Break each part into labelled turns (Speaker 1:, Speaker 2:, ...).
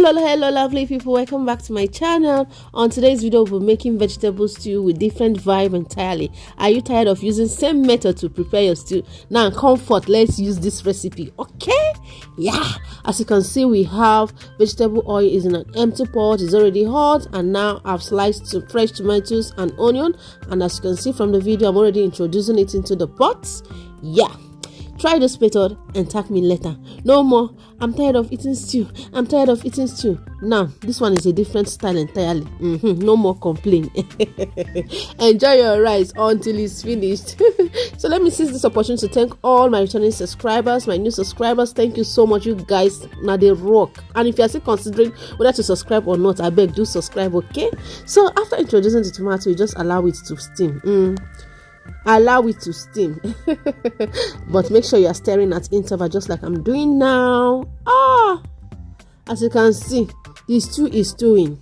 Speaker 1: Hello lovely people, welcome back to my channel. On today's video we'll be making vegetable stew with different vibe entirely. Are you tired of using same method to prepare your stew? Now comfort, let's use this recipe. Okay, yeah, as you can see, we have vegetable oil is in an empty pot. It's already hot, and now I've sliced some fresh tomatoes and onion, and as you can see from the video, I'm already introducing it into the pot. Yeah, try this method and tag me later. No more I'm tired of eating stew, I'm tired of eating stew. Now this one is a different style entirely. No more complain. Enjoy your rice until it's finished. So let me seize this opportunity to thank all my returning subscribers, my new subscribers. Thank you so much, you guys. Now they rock. And if you are still considering whether to subscribe or not, I beg, do subscribe. Okay, so after introducing the tomato, you just allow it to steam. Allow it to steam. But make sure you are stirring at interval, just like I'm doing now. As you can see, the stew is stewing.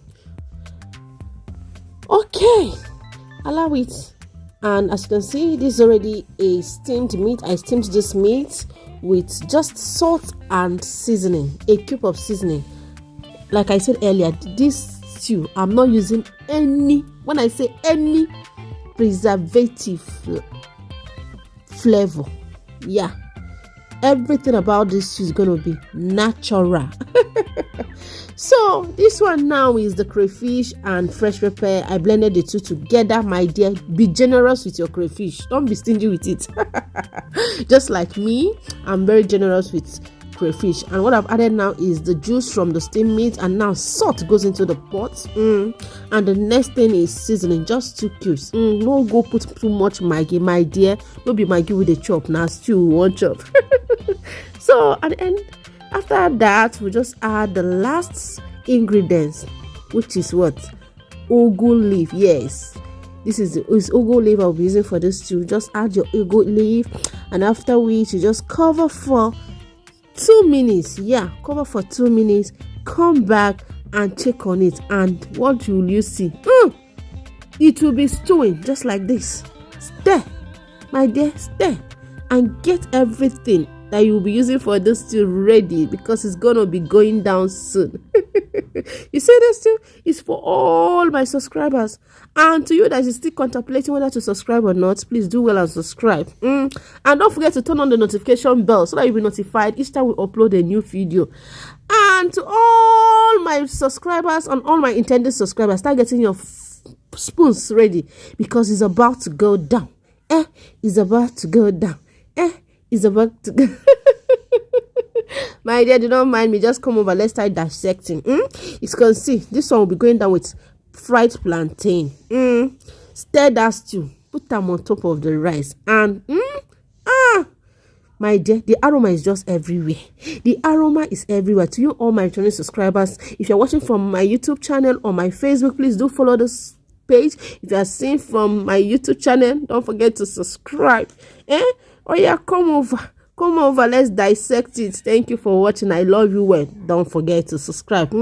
Speaker 1: Okay, allow it. And as you can see, this is already a steamed meat. I steamed this meat with just salt and seasoning, a cube of seasoning. Like I said earlier, this stew, I'm not using any, when I say any, preservative flavor. Yeah, everything about this is gonna be natural. So this one now is the crayfish and fresh pepper. I blended the two together. My dear, be generous with your crayfish, don't be stingy with it. Just like me, I'm very generous with crayfish. And what I've added now is the juice from the steamed meat, and now salt goes into the pot. And the next thing is seasoning, just 2 cubes. No go put too much Maggi, my dear. No be Maggi with a chop, now stew one chop. So at the end, after that, we just add the last ingredients, which is what? Ugu leaf. Yes, this is ugu leaf I'll be using for this stew. Just add your ugu leaf, and after which you just cover for 2 minutes. Yeah, cover for 2 minutes. Come back and check on it, and what will you see? It will be stewing just like this. Stir, my dear, stir, and get everything that you will be using for this stew ready, because it's gonna be going down soon. You see, this stew is for all my subscribers, and to you that is still contemplating whether to subscribe or not, please do well and subscribe. And don't forget to turn on the notification bell so that you'll be notified each time we upload a new video. And to all my subscribers and all my intended subscribers, start getting your spoons ready, because it's about to go down. It's about to go down. It's about to go. My dear, do not mind me, just come over, let's start dissecting. You can see this one will be going down with fried plantain. Stir that stew, put them on top of the rice, and my dear, the aroma is just everywhere. The aroma is everywhere. To you all my returning subscribers, if you're watching from my YouTube channel or my Facebook, please do follow this page. If you are seeing from my YouTube channel, don't forget to subscribe. Oh yeah, come over, let's dissect it. Thank you for watching. I love you well. Don't forget to subscribe.